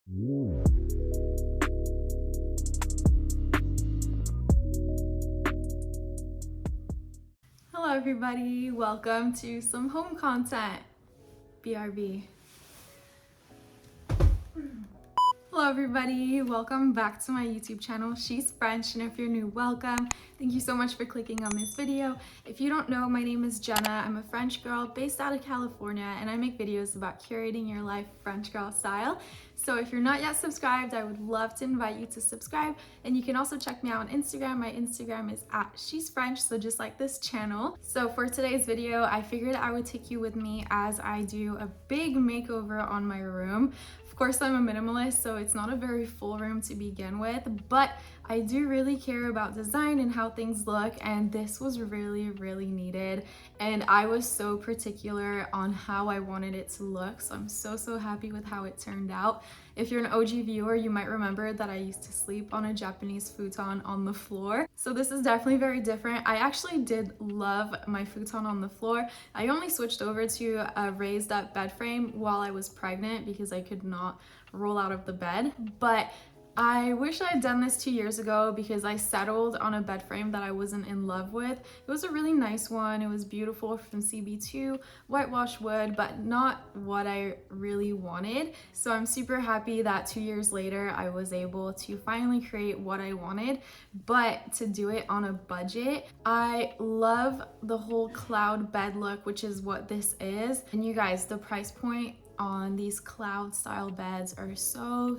Hello everybody, welcome to some home content. BRB. Hello everybody, welcome back to my YouTube channel, She's French, and if you're new, welcome. Thank you so much for clicking on this video. If you don't know, my name is Jenna. I'm a French girl based out of California, and I make videos about curating your life French girl style. So if you're not yet subscribed, I would love to invite you to subscribe, and you can also check me out on Instagram. My Instagram is @shesfrench, so just like this channel. So for today's video, I figured I would take you with me as I do a big makeover on my room. Of course, I'm a minimalist, so it's not a very full room to begin with, but I do really care about design and how things look, and this was really needed. And I was so particular on how I wanted it to look, so I'm so happy with how it turned out. If you're an OG viewer, you might remember that I used to sleep on a Japanese futon on the floor. So this is definitely very different. I actually did love my futon on the floor. I only switched over to a raised up bed frame while I was pregnant because I could not roll out of the bed. But I wish I had done this 2 years ago because I settled on a bed frame that I wasn't in love with. It was a really nice one. It was beautiful from CB2, whitewash wood, but not what I really wanted. So I'm super happy that 2 years later, I was able to finally create what I wanted, but to do it on a budget. I love the whole cloud bed look, which is what this is. And you guys, the price point on these cloud style beds are so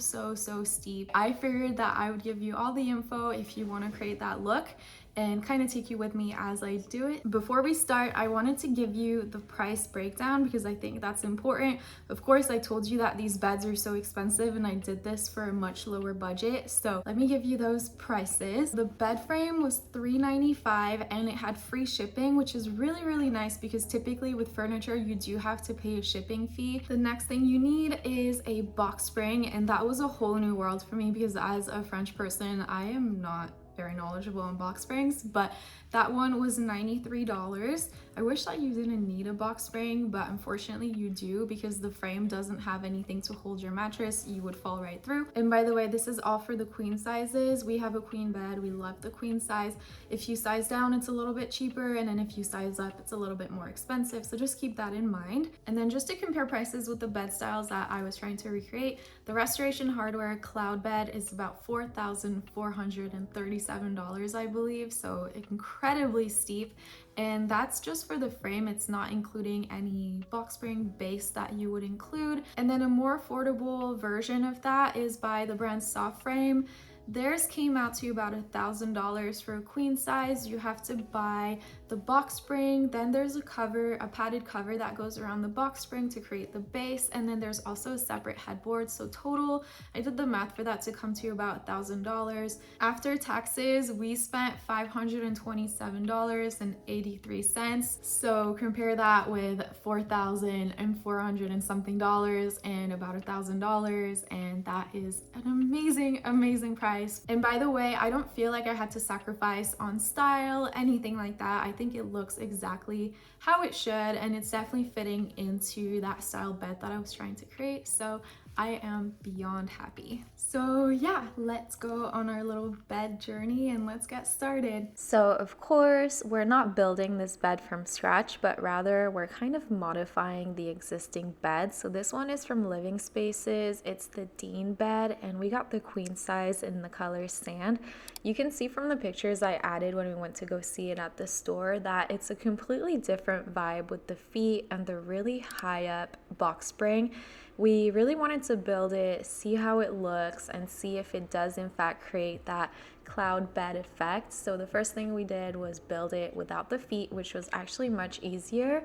steep. I figured that I would give you all the info if you want to create that look and kind of take you with me as I do it. Before we start, I wanted to give you the price breakdown because I think that's important. Of course, I told you that these beds are so expensive and I did this for a much lower budget. So let me give you those prices. The bed frame was $395 and it had free shipping, which is really nice because typically with furniture, you do have to pay a shipping fee. The next thing you need is a box spring, and that was a whole new world for me because as a French person, I am not very knowledgeable on box springs, but that one was $93. I wish that you didn't need a box spring, but unfortunately you do because the frame doesn't have anything to hold your mattress. You would fall right through. And by the way, this is all for the queen sizes. We have a queen bed. We love the queen size. If you size down, it's a little bit cheaper, and then if you size up, it's a little bit more expensive. So just keep that in mind. And then just to compare prices with the bed styles that I was trying to recreate, the Restoration Hardware cloud bed is about $4,437, I believe. So incredibly steep. And that's just for the frame. It's not including any box spring base that you would include. And then a more affordable version of that is by the brand Softframe. Theirs came out to about $1,000 for a queen size. You have to buy the box spring, then there's a cover, a padded cover that goes around the box spring to create the base, and then there's also a separate headboard. So total, I did the math for that to come to about $1,000. After taxes, we spent $527.83. So compare that with $4,400 and something dollars and about $1,000, and that is an amazing price. And by the way, I don't feel like I had to sacrifice on style, anything like that. I think it looks exactly how it should, and it's definitely fitting into that style bed that I was trying to create. So I am beyond happy. So yeah, let's go on our little bed journey and let's get started. So of course, we're not building this bed from scratch, but rather we're kind of modifying the existing bed. So this one is from Living Spaces. It's the Dean bed, and we got the queen size in the color sand. You can see from the pictures I added when we went to go see it at the store that it's a completely different vibe with the feet and the really high up box spring. We really wanted to build it, see how it looks, and see if it does in fact create that cloud bed effect. So the first thing we did was build it without the feet, which was actually much easier.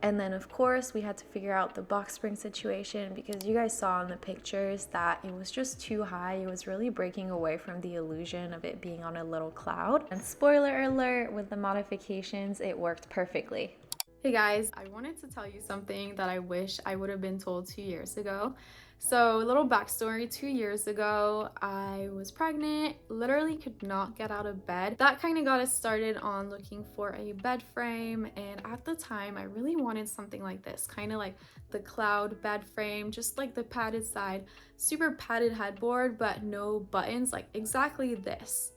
And then of course we had to figure out the box spring situation because you guys saw in the pictures that it was just too high. It was really breaking away from the illusion of it being on a little cloud. And spoiler alert, with the modifications, it worked perfectly. Hey guys, I wanted to tell you something that I wish I would have been told 2 years ago. So, a little backstory, 2 years ago, I was pregnant, literally could not get out of bed. That kind of got us started on looking for a bed frame, and at the time, I really wanted something like this, kind of like the cloud bed frame, just like the padded side, super padded headboard, but no buttons, like exactly this.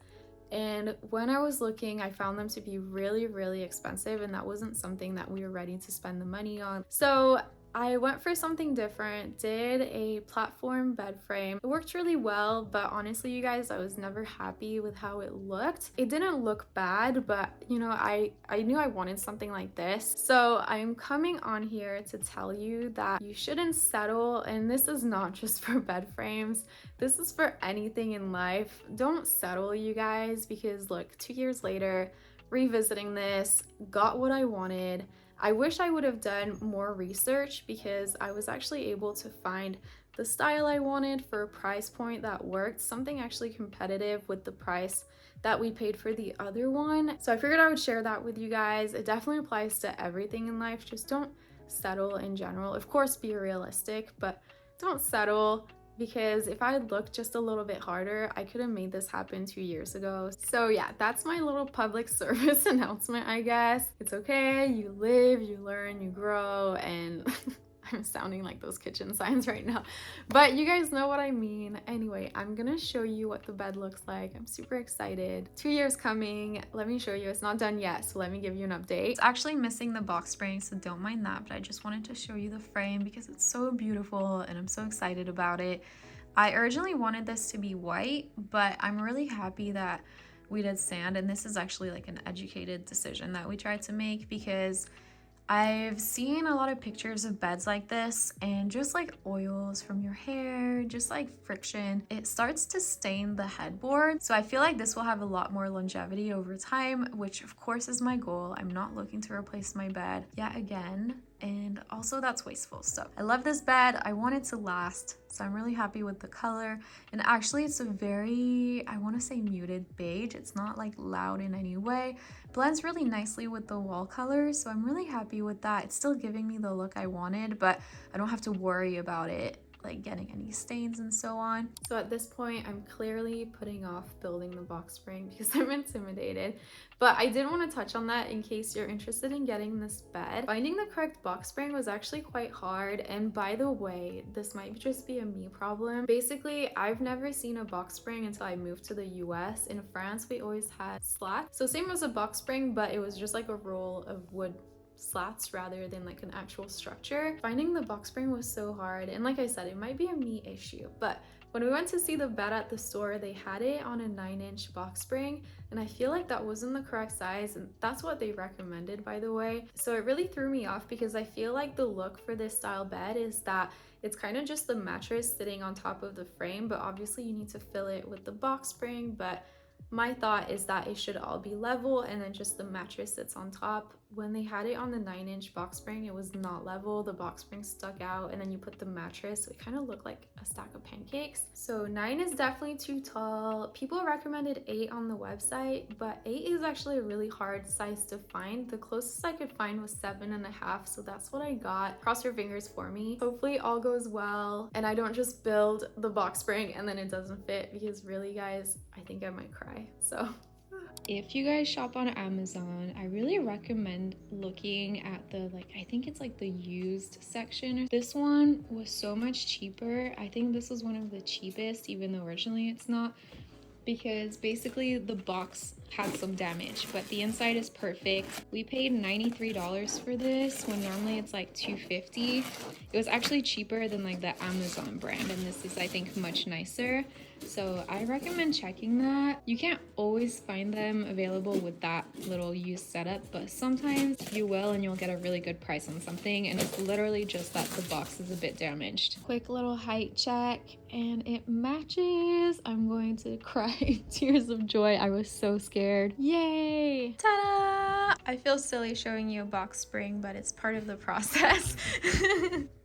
And when I was looking, I found them to be really, really expensive, and that wasn't something that we were ready to spend the money on. So I went for something different, did a platform bed frame. It worked really well, but honestly, you guys, I was never happy with how it looked. It didn't look bad, but you know, I knew I wanted something like this. So I'm coming on here to tell you that you shouldn't settle, and this is not just for bed frames. This is for anything in life. Don't settle, you guys, because look, 2 years later, revisiting this, got what I wanted. I wish I would have done more research because I was actually able to find the style I wanted for a price point that worked, something actually competitive with the price that we paid for the other one. So I figured I would share that with you guys. It definitely applies to everything in life. Just don't settle in general. Of course, be realistic, but don't settle, because if I had looked just a little bit harder, I could have made this happen 2 years ago. So yeah, that's my little public service announcement, I guess. It's okay, you live, you learn, you grow, and I'm sounding like those kitchen signs right now, but you guys know what I mean. Anyway, I'm gonna show you what the bed looks like. I'm super excited. 2 years coming. Let me show you. It's not done yet, so let me give you an update. It's actually missing the box spring, so don't mind that, but I just wanted to show you the frame because it's so beautiful and I'm so excited about it. I originally wanted this to be white, but I'm really happy that we did sand, and this is actually like an educated decision that we tried to make because I've seen a lot of pictures of beds like this, and just like oils from your hair, just like friction, it starts to stain the headboard. So I feel like this will have a lot more longevity over time, which of course is my goal. I'm not looking to replace my bed yet again, and also that's wasteful. So I love this bed. I want it to last, so I'm really happy with the color. And actually it's a very, I want to say muted beige. It's not like loud in any way. Blends really nicely with the wall colors, so I'm really happy with that. It's still giving me the look I wanted, but I don't have to worry about it like getting any stains and so on. So at this point, I'm clearly putting off building the box spring because I'm intimidated, but I did want to touch on that in case you're interested in getting this bed. Finding the correct box spring was actually quite hard, and by the way, this might just be a me problem. Basically, I've never seen a box spring until I moved to the US. In France, we always had slats, so same as a box spring, but it was just like a roll of wood slats rather than like an actual structure. Finding the box spring was so hard, and like I said, it might be a me issue, but when we went to see the bed at the store, they had it on a 9-inch box spring, and I feel like that wasn't the correct size, and that's what they recommended, by the way. So it really threw me off because I feel like the look for this style bed is that it's kind of just the mattress sitting on top of the frame, but obviously you need to fill it with the box spring. But my thought is that it should all be level and then just the mattress sits on top. When they had it on the 9-inch box spring, it was not level. The box spring stuck out, and then you put the mattress, so it kind of looked like a stack of pancakes. So 9 is definitely too tall. People recommended 8 on the website, but 8 is actually a really hard size to find. The closest I could find was 7.5, so that's what I got. Cross your fingers for me. Hopefully all goes well and I don't just build the box spring and then it doesn't fit, because really guys, I think I might cry. So if you guys shop on Amazon, I really recommend looking at the, like, I think it's like the used section. This one was so much cheaper. I think this was one of the cheapest, even though originally it's not, because basically the box had some damage, but the inside is perfect. We paid $93 for this when normally it's like $250. It was actually cheaper than like the Amazon brand, and this is, I think, much nicer. So I recommend checking that. You can't always find them available with that little used setup, but sometimes you will, and you'll get a really good price on something, and it's literally just that the box is a bit damaged. Quick little height check, and it matches. I'm going to cry tears of joy. I was so scared. Yay! Ta-da! I feel silly showing you a box spring, but it's part of the process.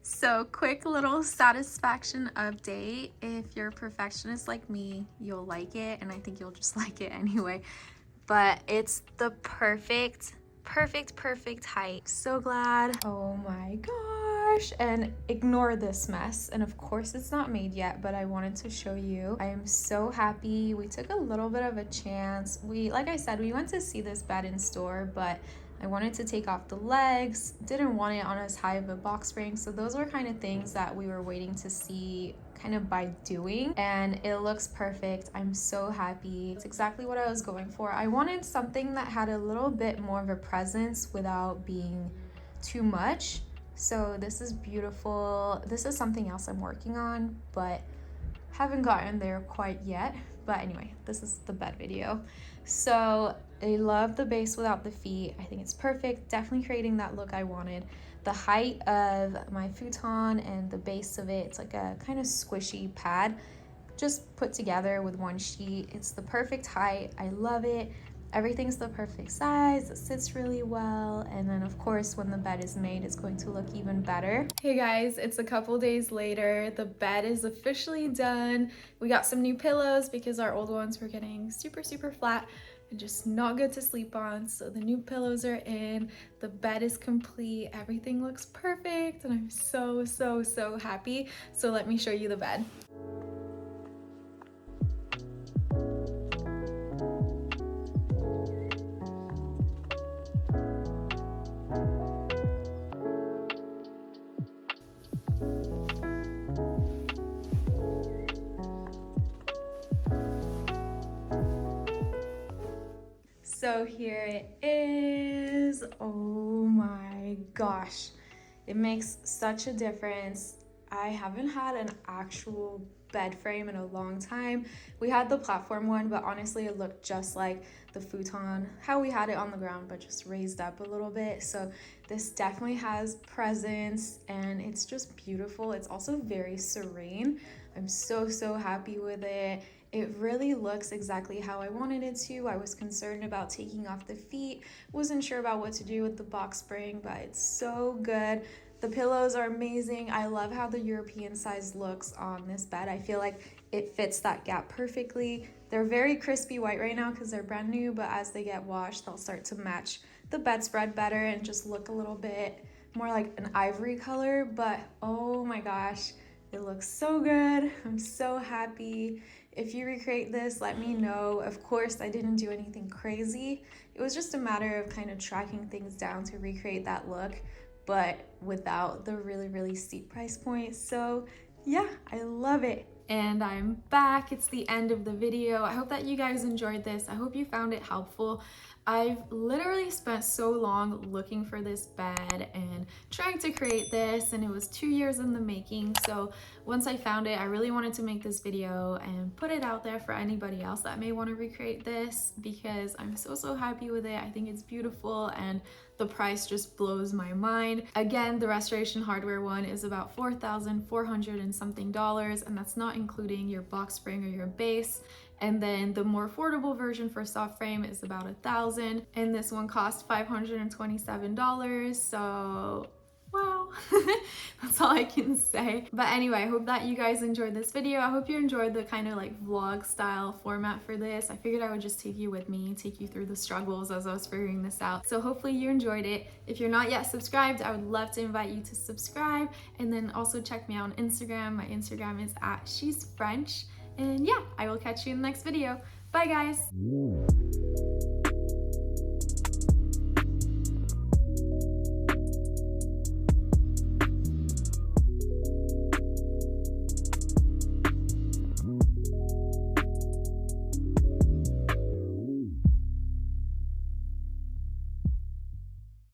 So quick little satisfaction update. If you're a perfectionist like me, you'll like it, and I think you'll just like it anyway. But it's the perfect height. So glad. Oh my god. toothbrush and ignore this mess. And of course it's not made yet, but I wanted to show you. I am so happy. We took a little bit of a chance. Like I said, we went to see this bed in store, but I wanted to take off the legs, didn't want it on as high of a box spring. So those were kind of things that we were waiting to see kind of by doing, and it looks perfect. I'm so happy. It's exactly what I was going for. I wanted something that had a little bit more of a presence without being too much. So this is beautiful. This is something else I'm working on, but haven't gotten there quite yet. But anyway, this is the bed video. So I love the base without the feet. I think it's perfect. Definitely creating that look I wanted. The height of my futon and the base of it, it's like a kind of squishy pad just put together with one sheet. It's the perfect height. I love it. Everything's the perfect size. It sits really well. And then of course, when the bed is made, it's going to look even better. Hey guys, it's a couple days later. The bed is officially done. We got some new pillows because our old ones were getting super flat and just not good to sleep on. So the new pillows are in, the bed is complete, everything looks perfect, and I'm so happy. So let me show you the bed. So here it is. Oh my gosh, it makes such a difference. I haven't had an actual bed frame in a long time. We had the platform one, but honestly it looked just like the futon, how we had it on the ground, but just raised up a little bit. So this definitely has presence and it's just beautiful. It's also very serene. I'm so happy with it. It really looks exactly how I wanted it to. I was concerned about taking off the feet, wasn't sure about what to do with the box spring, but it's so good. The pillows are amazing. I love how the European size looks on this bed. I feel like it fits that gap perfectly. They're very crispy white right now because they're brand new, but as they get washed, they'll start to match the bedspread better and just look a little bit more like an ivory color. But oh my gosh, it looks so good. I'm so happy. If you recreate this, let me know. Of course, I didn't do anything crazy. It was just a matter of kind of tracking things down to recreate that look, but without the really steep price point. So yeah, I love it. And I'm back. It's the end of the video. I hope that you guys enjoyed this. I hope you found it helpful. I've literally spent so long looking for this bed and trying to create this, and it was 2 years in the making. So once I found it, I really wanted to make this video and put it out there for anybody else that may want to recreate this, because I'm so happy with it. I think it's beautiful and the price just blows my mind. Again, the restoration hardware one is about $4,400 and something, and that's not including your box spring or your base. And then the more affordable version for soft frame is about $1,000, and this one cost $527. So wow, that's all I can say. But anyway, I hope that you guys enjoyed this video. I hope you enjoyed the kind of like vlog style format for this. I figured I would just take you with me, take you through the struggles as I was figuring this out. So hopefully you enjoyed it. If you're not yet subscribed, I would love to invite you to subscribe, and then also check me out on Instagram. My Instagram is @shesfrench. And yeah, I will catch you in the next video. Bye guys!